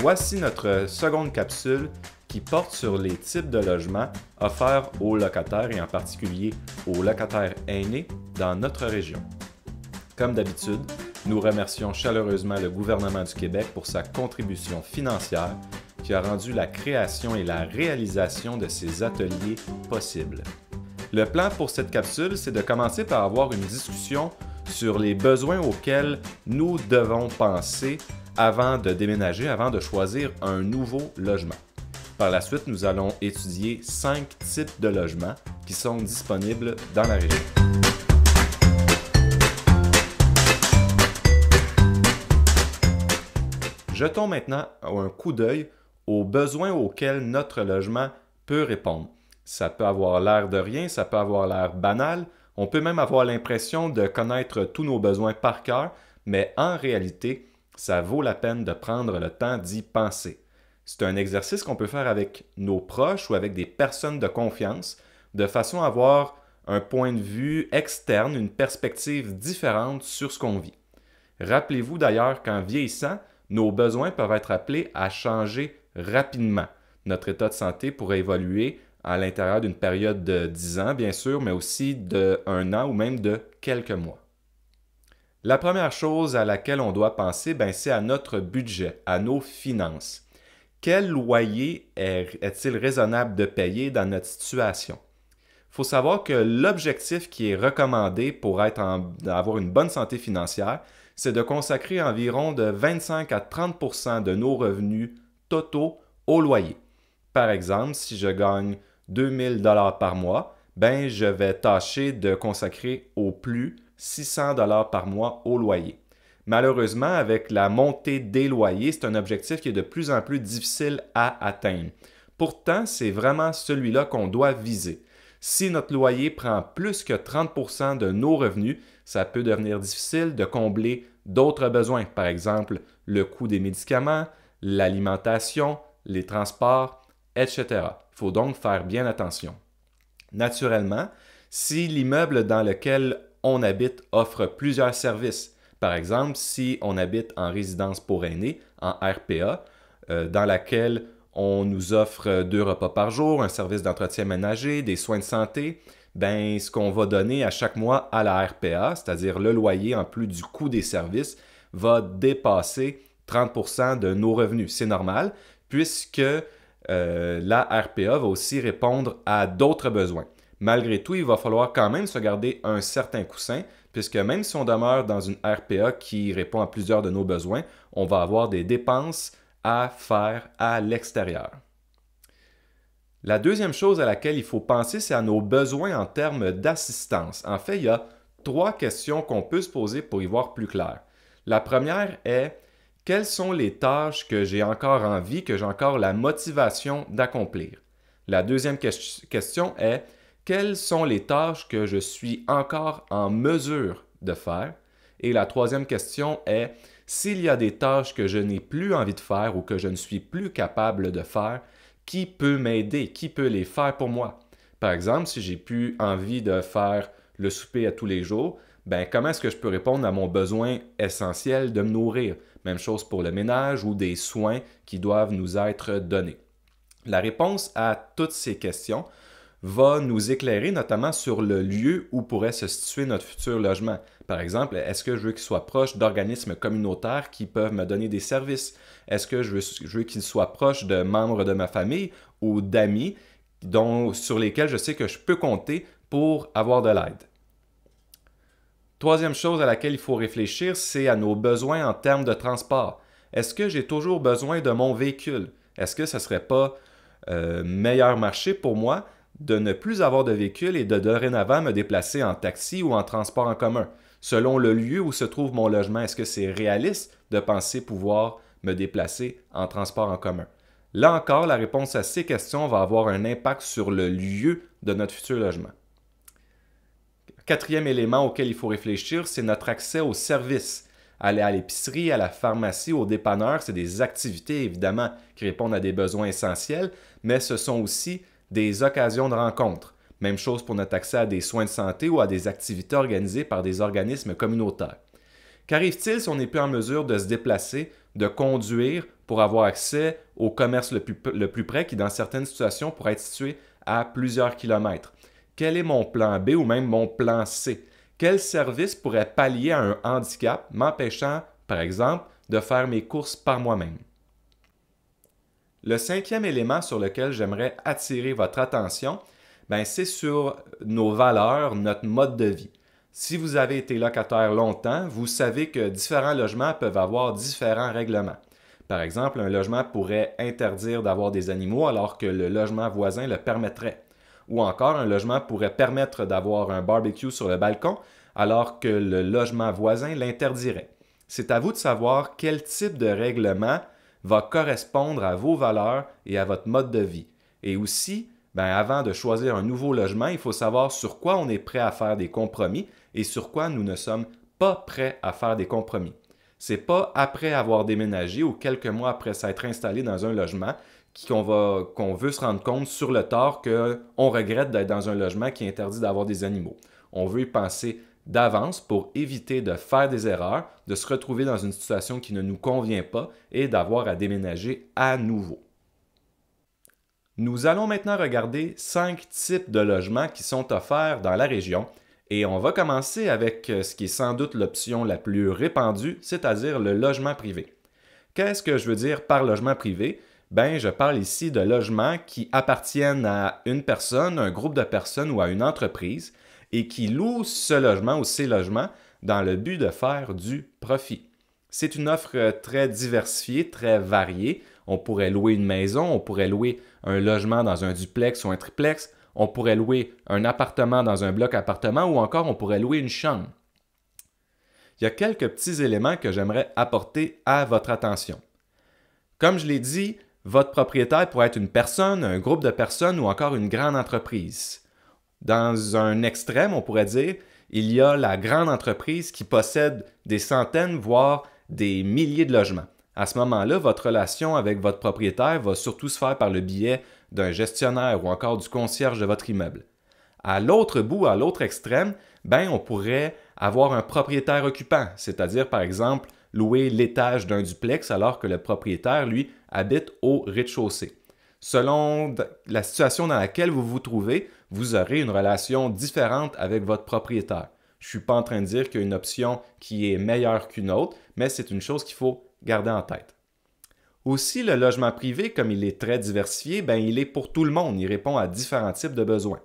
Voici notre seconde capsule qui porte sur les types de logements offerts aux locataires et en particulier aux locataires aînés dans notre région. Comme d'habitude, nous remercions chaleureusement le gouvernement du Québec pour sa contribution financière qui a rendu la création et la réalisation de ces ateliers possibles. Le plan pour cette capsule, c'est de commencer par avoir une discussion sur les besoins auxquels nous devons penser avant de déménager, avant de choisir un nouveau logement. Par la suite, nous allons étudier 5 types de logements qui sont disponibles dans la région. Jetons maintenant un coup d'œil aux besoins auxquels notre logement peut répondre. Ça peut avoir l'air de rien, ça peut avoir l'air banal, on peut même avoir l'impression de connaître tous nos besoins par cœur, mais en réalité, ça vaut la peine de prendre le temps d'y penser. C'est un exercice qu'on peut faire avec nos proches ou avec des personnes de confiance, de façon à avoir un point de vue externe, une perspective différente sur ce qu'on vit. Rappelez-vous d'ailleurs qu'en vieillissant, nos besoins peuvent être appelés à changer rapidement. Notre état de santé pourrait évoluer à l'intérieur d'une période de 10 ans, bien sûr, mais aussi de 1 an ou même de quelques mois. La première chose à laquelle on doit penser, c'est à notre budget, à nos finances. Quel loyer est-il raisonnable de payer dans notre situation? Il faut savoir que l'objectif qui est recommandé pour avoir une bonne santé financière, c'est de consacrer environ de 25 à 30 % de nos revenus totaux au loyer. Par exemple, si je gagne 2 000 $ par mois, je vais tâcher de consacrer au plus 600 $ par mois au loyer. Malheureusement, avec la montée des loyers, c'est un objectif qui est de plus en plus difficile à atteindre. Pourtant, c'est vraiment celui-là qu'on doit viser. Si notre loyer prend plus que 30 % de nos revenus, ça peut devenir difficile de combler d'autres besoins, par exemple le coût des médicaments, l'alimentation, les transports, etc. Il faut donc faire bien attention. Naturellement, si l'immeuble dans lequel on habite offre plusieurs services, par exemple si on habite en résidence pour aînés, en RPA, dans laquelle on nous offre 2 repas par jour, un service d'entretien ménager, des soins de santé, ce qu'on va donner à chaque mois à la RPA, c'est-à-dire le loyer en plus du coût des services, va dépasser 30 % de nos revenus. C'est normal puisque la RPA va aussi répondre à d'autres besoins. Malgré tout, il va falloir quand même se garder un certain coussin, puisque même si on demeure dans une RPA qui répond à plusieurs de nos besoins, on va avoir des dépenses à faire à l'extérieur. La deuxième chose à laquelle il faut penser, c'est à nos besoins en termes d'assistance. En fait, il y a 3 questions qu'on peut se poser pour y voir plus clair. La première est: quelles sont les tâches que j'ai encore envie, que j'ai encore la motivation d'accomplir? La deuxième question est: quelles sont les tâches que je suis encore en mesure de faire? Et la troisième question est: s'il y a des tâches que je n'ai plus envie de faire ou que je ne suis plus capable de faire, qui peut m'aider? Qui peut les faire pour moi? Par exemple, si j'ai plus envie de faire le souper à tous les jours, comment est-ce que je peux répondre à mon besoin essentiel de me nourrir? Même chose pour le ménage ou des soins qui doivent nous être donnés. La réponse à toutes ces questions va nous éclairer notamment sur le lieu où pourrait se situer notre futur logement. Par exemple, est-ce que je veux qu'il soit proche d'organismes communautaires qui peuvent me donner des services? Est-ce que je veux qu'il soit proche de membres de ma famille ou d'amis sur lesquels je sais que je peux compter pour avoir de l'aide? Troisième chose à laquelle il faut réfléchir, c'est à nos besoins en termes de transport. Est-ce que j'ai toujours besoin de mon véhicule? Est-ce que ce ne serait pas meilleur marché pour moi de ne plus avoir de véhicule et de dorénavant me déplacer en taxi ou en transport en commun? Selon le lieu où se trouve mon logement, est-ce que c'est réaliste de penser pouvoir me déplacer en transport en commun? Là encore, la réponse à ces questions va avoir un impact sur le lieu de notre futur logement. Quatrième élément auquel il faut réfléchir, c'est notre accès aux services. Aller à l'épicerie, à la pharmacie, au dépanneur, c'est des activités évidemment qui répondent à des besoins essentiels, mais ce sont aussi des occasions de rencontre. Même chose pour notre accès à des soins de santé ou à des activités organisées par des organismes communautaires. Qu'arrive-t-il si on n'est plus en mesure de se déplacer, de conduire pour avoir accès au commerce le plus près qui, dans certaines situations, pourrait être situé à plusieurs kilomètres? Quel est mon plan B ou même mon plan C? Quel service pourrait pallier à un handicap m'empêchant, par exemple, de faire mes courses par moi-même? Le cinquième élément sur lequel j'aimerais attirer votre attention, c'est sur nos valeurs, notre mode de vie. Si vous avez été locataire longtemps, vous savez que différents logements peuvent avoir différents règlements. Par exemple, un logement pourrait interdire d'avoir des animaux alors que le logement voisin le permettrait. Ou encore, un logement pourrait permettre d'avoir un barbecue sur le balcon alors que le logement voisin l'interdirait. C'est à vous de savoir quel type de règlement va correspondre à vos valeurs et à votre mode de vie. Et aussi, avant de choisir un nouveau logement, il faut savoir sur quoi on est prêt à faire des compromis et sur quoi nous ne sommes pas prêts à faire des compromis. C'est pas après avoir déménagé ou quelques mois après s'être installé dans un logement qu'on veut se rendre compte sur le tard qu'on regrette d'être dans un logement qui interdit d'avoir des animaux. On veut y penser d'avance pour éviter de faire des erreurs, de se retrouver dans une situation qui ne nous convient pas et d'avoir à déménager à nouveau. Nous allons maintenant regarder 5 types de logements qui sont offerts dans la région et on va commencer avec ce qui est sans doute l'option la plus répandue, c'est-à-dire le logement privé. Qu'est-ce que je veux dire par logement privé? Je parle ici de logements qui appartiennent à une personne, un groupe de personnes ou à une entreprise et qui louent ce logement ou ces logements dans le but de faire du profit. C'est une offre très diversifiée, très variée. On pourrait louer une maison, on pourrait louer un logement dans un duplex ou un triplex, on pourrait louer un appartement dans un bloc appartement ou encore on pourrait louer une chambre. Il y a quelques petits éléments que j'aimerais apporter à votre attention. Comme je l'ai dit, votre propriétaire pourrait être une personne, un groupe de personnes ou encore une grande entreprise. Dans un extrême, on pourrait dire, il y a la grande entreprise qui possède des centaines, voire des milliers de logements. À ce moment-là, votre relation avec votre propriétaire va surtout se faire par le biais d'un gestionnaire ou encore du concierge de votre immeuble. À l'autre bout, à l'autre extrême, on pourrait avoir un propriétaire occupant, c'est-à-dire par exemple louer l'étage d'un duplex alors que le propriétaire, lui, habite au rez-de-chaussée. Selon la situation dans laquelle vous vous trouvez, vous aurez une relation différente avec votre propriétaire. Je ne suis pas en train de dire qu'il y a une option qui est meilleure qu'une autre, mais c'est une chose qu'il faut garder en tête. Aussi, le logement privé, comme il est très diversifié, il est pour tout le monde. Il répond à différents types de besoins.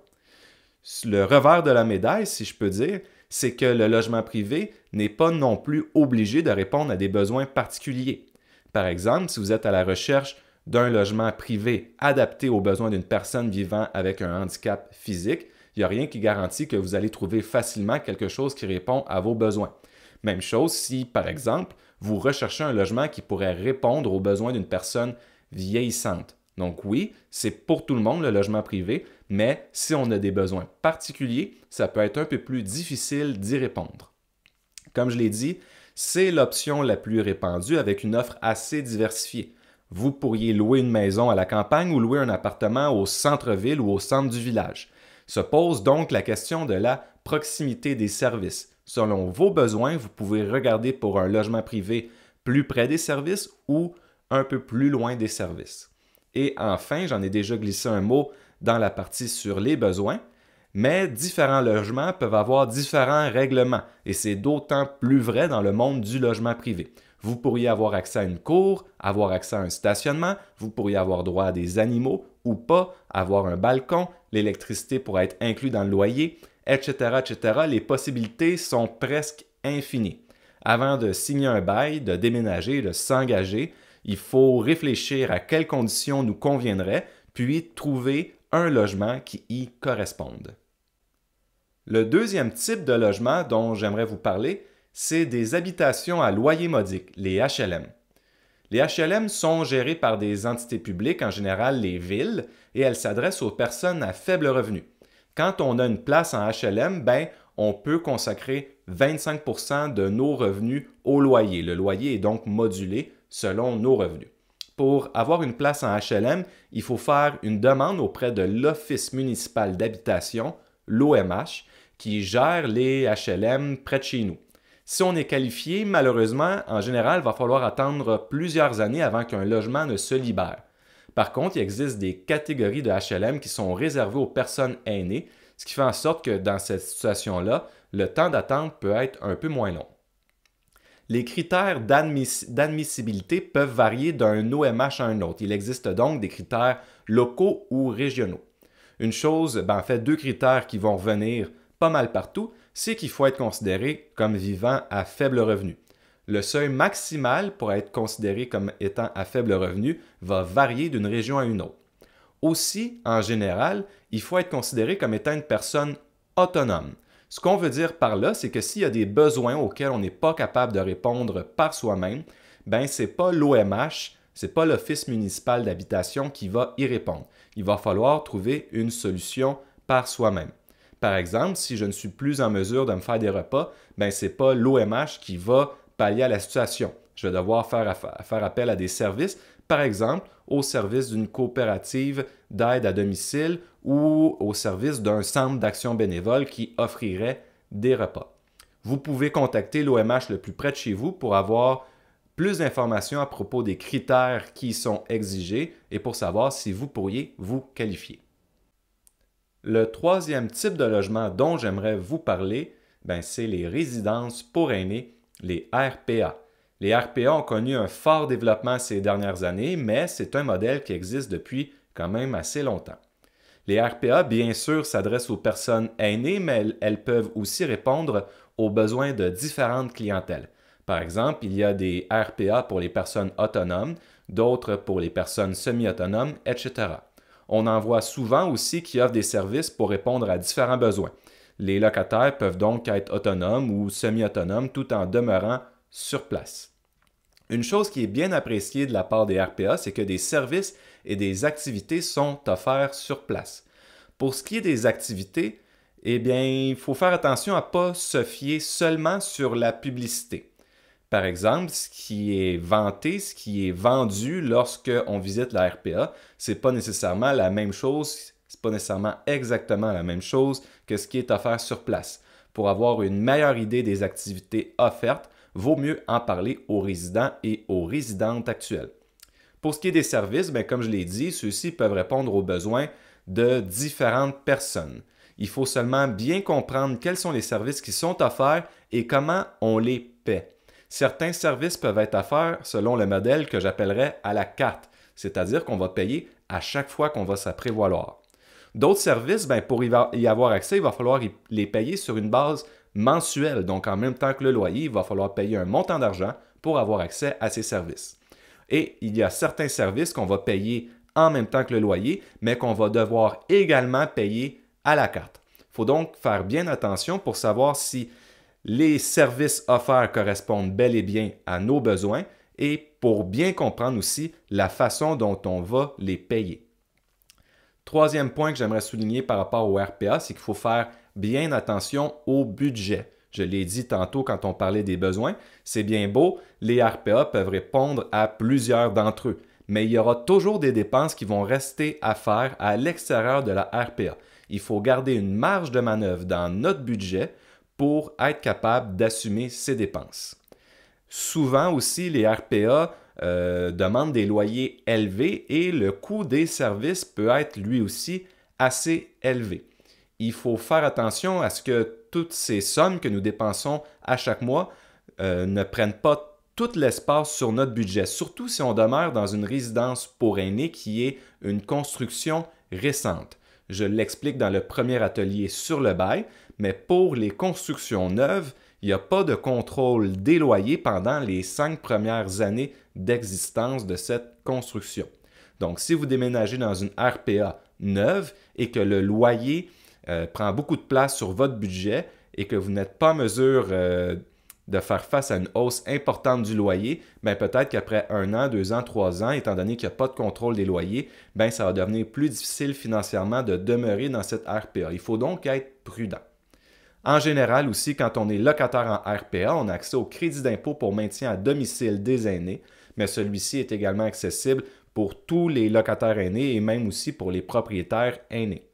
Le revers de la médaille, si je peux dire, c'est que le logement privé n'est pas non plus obligé de répondre à des besoins particuliers. Par exemple, si vous êtes à la recherche d'un logement privé adapté aux besoins d'une personne vivant avec un handicap physique, il n'y a rien qui garantit que vous allez trouver facilement quelque chose qui répond à vos besoins. Même chose si, par exemple, vous recherchez un logement qui pourrait répondre aux besoins d'une personne vieillissante. Donc oui, c'est pour tout le monde le logement privé, mais si on a des besoins particuliers, ça peut être un peu plus difficile d'y répondre. Comme je l'ai dit, c'est l'option la plus répandue avec une offre assez diversifiée. Vous pourriez louer une maison à la campagne ou louer un appartement au centre-ville ou au centre du village. Se pose donc la question de la proximité des services. Selon vos besoins, vous pouvez regarder pour un logement privé plus près des services ou un peu plus loin des services. Et enfin, j'en ai déjà glissé un mot dans la partie sur les besoins, mais différents logements peuvent avoir différents règlements et c'est d'autant plus vrai dans le monde du logement privé. Vous pourriez avoir accès à une cour, avoir accès à un stationnement, vous pourriez avoir droit à des animaux ou pas, avoir un balcon, l'électricité pourrait être inclus dans le loyer, etc., etc. Les possibilités sont presque infinies. Avant de signer un bail, de déménager, de s'engager, il faut réfléchir à quelles conditions nous conviendraient, puis trouver un logement qui y corresponde. Le deuxième type de logement dont j'aimerais vous parler, c'est des habitations à loyer modique, les HLM. Les HLM sont gérées par des entités publiques, en général les villes, et elles s'adressent aux personnes à faible revenu. Quand on a une place en HLM, on peut consacrer 25% de nos revenus au loyer. Le loyer est donc modulé selon nos revenus. Pour avoir une place en HLM, il faut faire une demande auprès de l'Office municipal d'habitation, l'OMH, qui gère les HLM près de chez nous. Si on est qualifié, malheureusement, en général, il va falloir attendre plusieurs années avant qu'un logement ne se libère. Par contre, il existe des catégories de HLM qui sont réservées aux personnes aînées, ce qui fait en sorte que dans cette situation-là, le temps d'attente peut être un peu moins long. Les critères d'admissibilité peuvent varier d'un OMH à un autre. Il existe donc des critères locaux ou régionaux. Une chose, en fait, deux critères qui vont revenir pas mal partout, c'est qu'il faut être considéré comme vivant à faible revenu. Le seuil maximal pour être considéré comme étant à faible revenu va varier d'une région à une autre. Aussi, en général, il faut être considéré comme étant une personne autonome. Ce qu'on veut dire par là, c'est que s'il y a des besoins auxquels on n'est pas capable de répondre par soi-même, ce n'est pas l'OMH, ce n'est pas l'Office municipal d'habitation qui va y répondre. Il va falloir trouver une solution par soi-même. Par exemple, si je ne suis plus en mesure de me faire des repas, ce n'est pas l'OMH qui va pallier à la situation. Je vais devoir faire appel à des services, par exemple au service d'une coopérative d'aide à domicile ou au service d'un centre d'action bénévole qui offrirait des repas. Vous pouvez contacter l'OMH le plus près de chez vous pour avoir plus d'informations à propos des critères qui sont exigés et pour savoir si vous pourriez vous qualifier. Le troisième type de logement dont j'aimerais vous parler, c'est les résidences pour aînés, les RPA. Les RPA ont connu un fort développement ces dernières années, mais c'est un modèle qui existe depuis quand même assez longtemps. Les RPA, bien sûr, s'adressent aux personnes aînées, mais elles peuvent aussi répondre aux besoins de différentes clientèles. Par exemple, il y a des RPA pour les personnes autonomes, d'autres pour les personnes semi-autonomes, etc. On en voit souvent aussi qui offrent des services pour répondre à différents besoins. Les locataires peuvent donc être autonomes ou semi-autonomes tout en demeurant sur place. Une chose qui est bien appréciée de la part des RPA, c'est que des services et des activités sont offerts sur place. Pour ce qui est des activités, il faut faire attention à ne pas se fier seulement sur la publicité. Par exemple, ce qui est vanté, ce qui est vendu lorsqu'on visite la RPA, ce n'est pas nécessairement la même chose, c'est pas nécessairement exactement la même chose que ce qui est offert sur place. Pour avoir une meilleure idée des activités offertes, vaut mieux en parler aux résidents et aux résidentes actuelles. Pour ce qui est des services, comme je l'ai dit, ceux-ci peuvent répondre aux besoins de différentes personnes. Il faut seulement bien comprendre quels sont les services qui sont offerts et comment on les paie. Certains services peuvent être offerts selon le modèle que j'appellerais à la carte, c'est-à-dire qu'on va payer à chaque fois qu'on va s'apprévaloir. D'autres services, pour y avoir accès, il va falloir les payer sur une base mensuelle. Donc, en même temps que le loyer, il va falloir payer un montant d'argent pour avoir accès à ces services. Et il y a certains services qu'on va payer en même temps que le loyer, mais qu'on va devoir également payer à la carte. Il faut donc faire bien attention pour savoir si les services offerts correspondent bel et bien à nos besoins et pour bien comprendre aussi la façon dont on va les payer. Troisième point que j'aimerais souligner par rapport au RPA, c'est qu'il faut faire bien attention au budget. Je l'ai dit tantôt quand on parlait des besoins, c'est bien beau, les RPA peuvent répondre à plusieurs d'entre eux, mais il y aura toujours des dépenses qui vont rester à faire à l'extérieur de la RPA. Il faut garder une marge de manœuvre dans notre budget pour être capable d'assumer ces dépenses. Souvent aussi, les RPA demandent des loyers élevés et le coût des services peut être lui aussi assez élevé. Il faut faire attention à ce que toutes ces sommes que nous dépensons à chaque mois ne prennent pas tout l'espace sur notre budget, surtout si on demeure dans une résidence pour aînés qui est une construction récente. Je l'explique dans le premier atelier sur le bail, mais pour les constructions neuves, il n'y a pas de contrôle des loyers pendant les 5 premières années d'existence de cette construction. Donc, si vous déménagez dans une RPA neuve et que le loyer prend beaucoup de place sur votre budget et que vous n'êtes pas en mesure de faire face à une hausse importante du loyer, peut-être qu'après 1 an, 2 ans, 3 ans, étant donné qu'il n'y a pas de contrôle des loyers, ça va devenir plus difficile financièrement de demeurer dans cette RPA. Il faut donc être prudent. En général aussi, quand on est locataire en RPA, on a accès au crédit d'impôt pour maintien à domicile des aînés, mais celui-ci est également accessible pour tous les locataires aînés et même aussi pour les propriétaires aînés.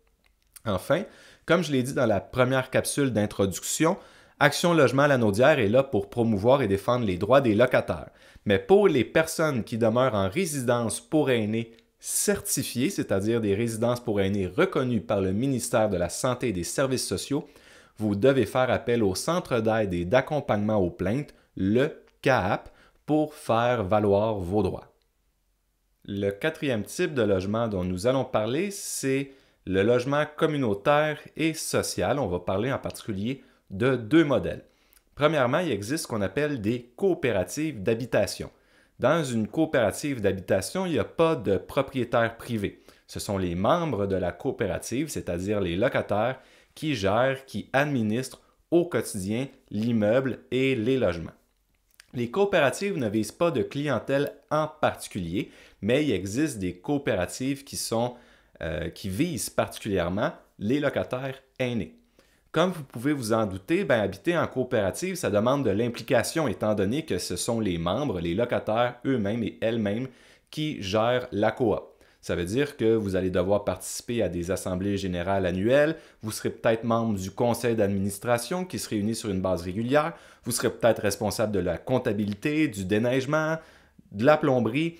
Enfin, comme je l'ai dit dans la première capsule d'introduction, Action Logement Lanaudière est là pour promouvoir et défendre les droits des locataires. Mais pour les personnes qui demeurent en résidence pour aînés certifiées, c'est-à-dire des résidences pour aînés reconnues par le ministère de la Santé et des Services sociaux, vous devez faire appel au Centre d'aide et d'accompagnement aux plaintes, le CAAP, pour faire valoir vos droits. Le quatrième type de logement dont nous allons parler, c'est le logement communautaire et social. On va parler en particulier de deux modèles. Premièrement, il existe ce qu'on appelle des coopératives d'habitation. Dans une coopérative d'habitation, il n'y a pas de propriétaire privé. Ce sont les membres de la coopérative, c'est-à-dire les locataires, qui gèrent, qui administrent au quotidien l'immeuble et les logements. Les coopératives ne visent pas de clientèle en particulier, mais il existe des coopératives qui visent particulièrement les locataires aînés. Comme vous pouvez vous en douter, habiter en coopérative, ça demande de l'implication étant donné que ce sont les membres, les locataires eux-mêmes et elles-mêmes qui gèrent la coop. Ça veut dire que vous allez devoir participer à des assemblées générales annuelles, vous serez peut-être membre du conseil d'administration qui se réunit sur une base régulière, vous serez peut-être responsable de la comptabilité, du déneigement, de la plomberie,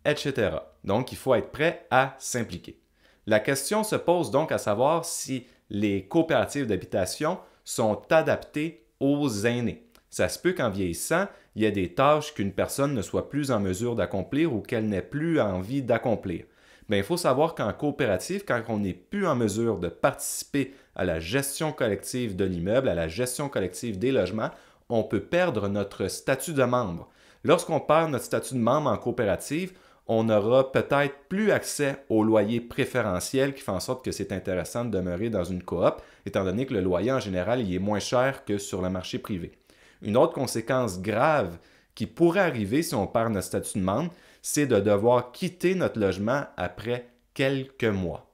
etc. Donc, il faut être prêt à s'impliquer. La question se pose donc à savoir si les coopératives d'habitation sont adaptées aux aînés. Ça se peut qu'en vieillissant, il y ait des tâches qu'une personne ne soit plus en mesure d'accomplir ou qu'elle n'ait plus envie d'accomplir. Il faut savoir qu'en coopérative, quand on n'est plus en mesure de participer à la gestion collective de l'immeuble, à la gestion collective des logements, on peut perdre notre statut de membre. Lorsqu'on perd notre statut de membre en coopérative, on n'aura peut-être plus accès au loyer préférentiel qui fait en sorte que c'est intéressant de demeurer dans une coop, étant donné que le loyer en général il est moins cher que sur le marché privé. Une autre conséquence grave qui pourrait arriver si on perd notre statut de membre, c'est de devoir quitter notre logement après quelques mois.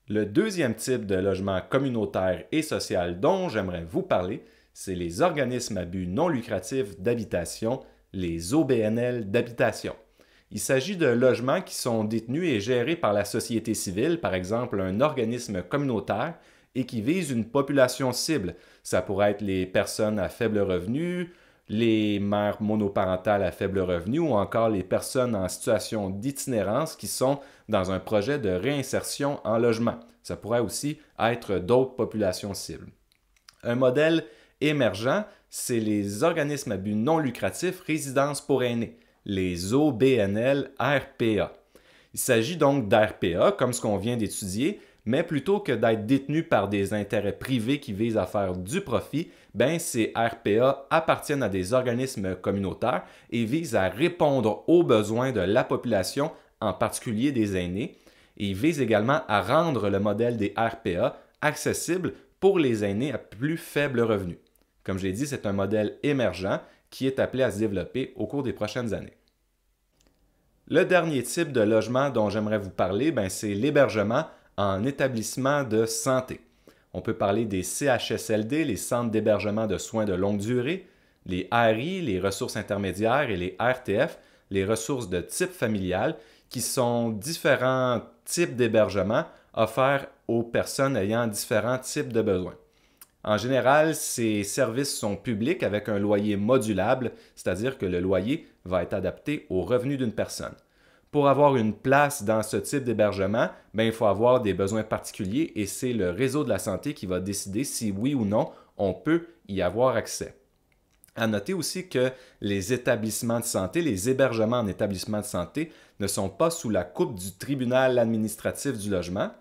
Le deuxième type de logement communautaire et social dont j'aimerais vous parler, c'est les organismes à but non lucratif d'habitation, les OBNL d'habitation. Il s'agit de logements qui sont détenus et gérés par la société civile, par exemple un organisme communautaire, et qui visent une population cible. Ça pourrait être les personnes à faible revenu, les mères monoparentales à faible revenu ou encore les personnes en situation d'itinérance qui sont dans un projet de réinsertion en logement. Ça pourrait aussi être d'autres populations cibles. Un modèle émergent, c'est les organismes à but non lucratif résidences pour aînés, les OBNL RPA. Il s'agit donc d'RPA, comme ce qu'on vient d'étudier, mais plutôt que d'être détenus par des intérêts privés qui visent à faire du profit, ces RPA appartiennent à des organismes communautaires et visent à répondre aux besoins de la population, en particulier des aînés, et visent également à rendre le modèle des RPA accessible pour les aînés à plus faible revenu. Comme j'ai dit, c'est un modèle émergent qui est appelé à se développer au cours des prochaines années. Le dernier type de logement dont j'aimerais vous parler, c'est l'hébergement en établissement de santé. On peut parler des CHSLD, les centres d'hébergement de soins de longue durée, les RI, les ressources intermédiaires et les RTF, les ressources de type familial, qui sont différents types d'hébergement offerts aux personnes ayant différents types de besoins. En général, ces services sont publics avec un loyer modulable, c'est-à-dire que le loyer va être adapté aux revenus d'une personne. Pour avoir une place dans ce type d'hébergement, il faut avoir des besoins particuliers et c'est le réseau de la santé qui va décider si oui ou non on peut y avoir accès. À noter aussi que les établissements de santé, les hébergements en établissement de santé ne sont pas sous la coupe du tribunal administratif du logement.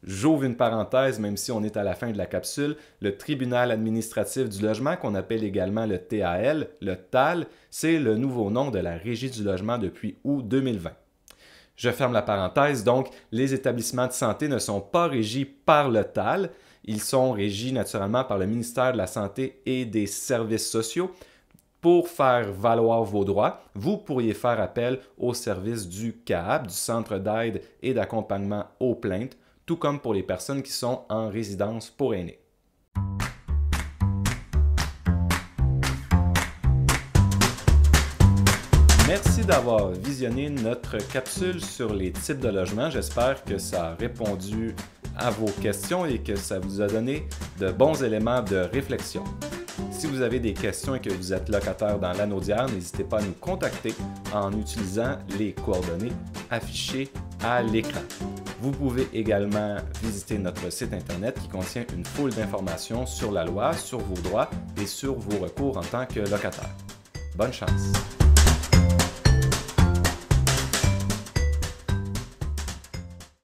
J'ouvre une parenthèse, même si on est à la fin de la capsule, le tribunal administratif du logement, qu'on appelle également le TAL, le TAL, c'est le nouveau nom de la Régie du logement depuis août 2020. Je ferme la parenthèse, donc les établissements de santé ne sont pas régis par le TAL, ils sont régis naturellement par le ministère de la Santé et des Services sociaux. Pour faire valoir vos droits, vous pourriez faire appel au service du CAAP, du Centre d'aide et d'accompagnement aux plaintes, tout comme pour les personnes qui sont en résidence pour aînés. Merci d'avoir visionné notre capsule sur les types de logements. J'espère que ça a répondu à vos questions et que ça vous a donné de bons éléments de réflexion. Si vous avez des questions et que vous êtes locataire dans l'Anaudière, n'hésitez pas à nous contacter en utilisant les coordonnées affichées à l'écran. Vous pouvez également visiter notre site Internet qui contient une foule d'informations sur la loi, sur vos droits et sur vos recours en tant que locataire. Bonne chance!